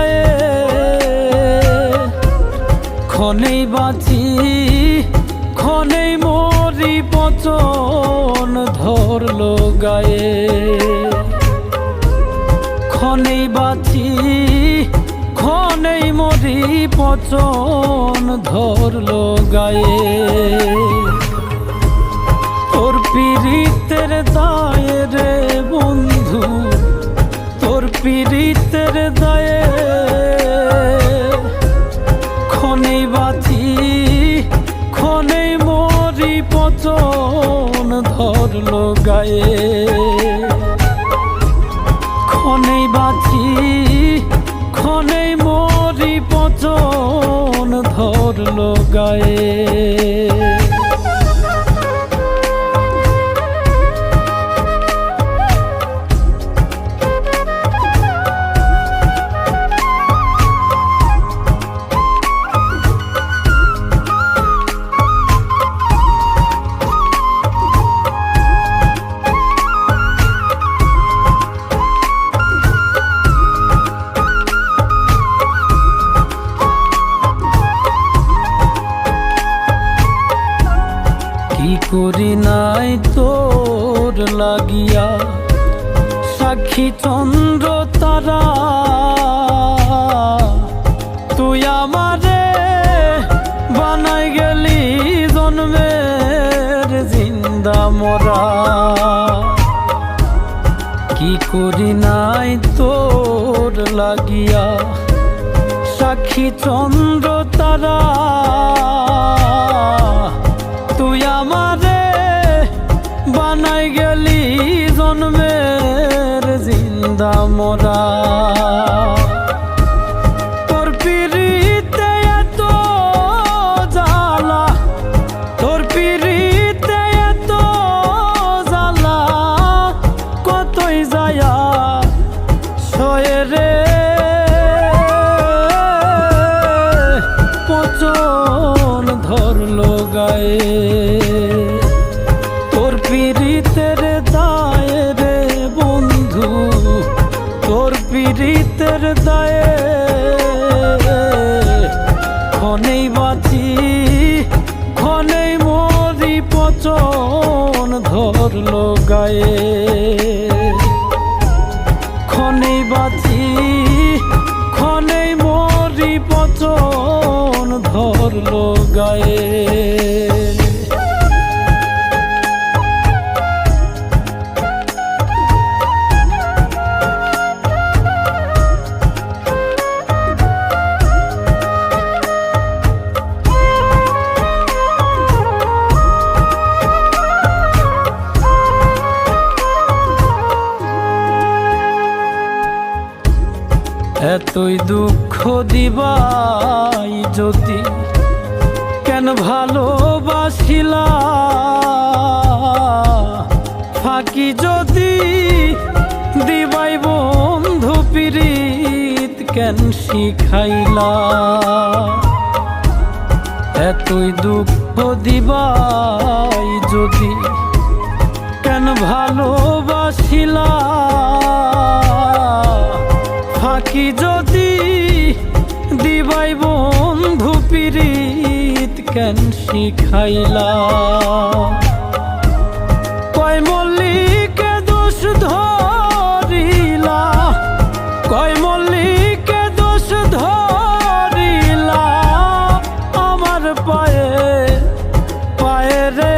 দায়ে ক্ষণেই বাঁচি ক্ষণেই মরি পচন ধরলো গায়ে ক্ষণেই বাঁচি ক্ষণেই মরি পচন ধরলো গায়ে তোর পীড়িতের দায়ে রে বন্ধু তোর পীড়িতের দায়ে ক্ষণেই বাঁচি ক্ষণেই মরি পচন ধরলো গায়ে ক্ষণেই বাঁচি ক্ষণেই মরি পচন ধরলো গায়ে কি করি নাই তোর লাগিয়া সাক্ষী চন্দ্র তারা তুই আমারে বানাই গেলি জন্মের জিন্দা মরা কি করি নাই তোর লাগিয়া সাক্ষী চন্দ্র তারা তুই আমারে বানাই গেলি জন্মের জিন্দা মরা তোর পীড়িতে এত জ্বালা তোর পীড়িতে এত জ্বালা কতই যায়া সয়ে রে পচন ধরলো গায়ে তোর পীড়িতের দায়ে রে বন্ধু তোর পীড়িতের দায়ে ক্ষণেই বাঁচি ক্ষণেই মরি পচন ধরলো গায়ে ক্ষণেই বাঁচি ক্ষণেই মরি পচন ধরলো গায়ে এতই দুঃখ দিবাই যদি কেন ভালোবাসিলা ফাঁকি যদি দিবাই বন্ধু পীড়িত কেন শিখাইলা এতই দুঃখ দিবাই যদি কেন ভালোবাসিলা ফাঁকি যদি দিবাই বন্ধু পীড়িত কেন শিখাইলা কয় মল্লিকে দোষ ধরিলা কয় মল্লিকে দোষ ধরিলা আমার পায়ে পায়ে রে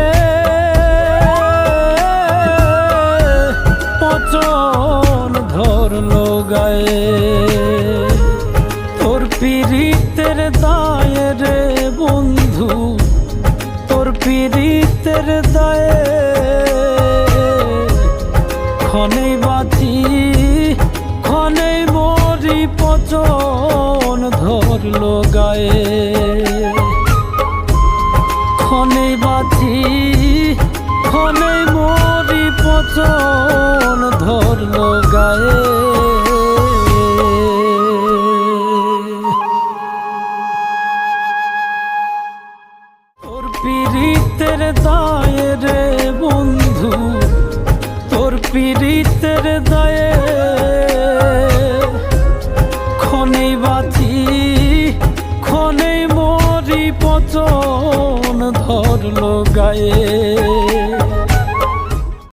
পচন ধরলো গায়ে তোর পীড়িতের দায়ে রে বন্ধু তোর পীড়িতের দায়ে ক্ষণেই বাঁচি ক্ষণেই মরি পচন ধরলো গায়ে ক্ষণেই বাঁচি ক্ষণেই মরি পচন ধরলো গায়ে তোর পীড়িতের দায়ে রে বন্ধু তোর পীড়িতের দায়ে ক্ষণেই বাঁচি ক্ষণেই মরি পচন ধরলো গায়ে।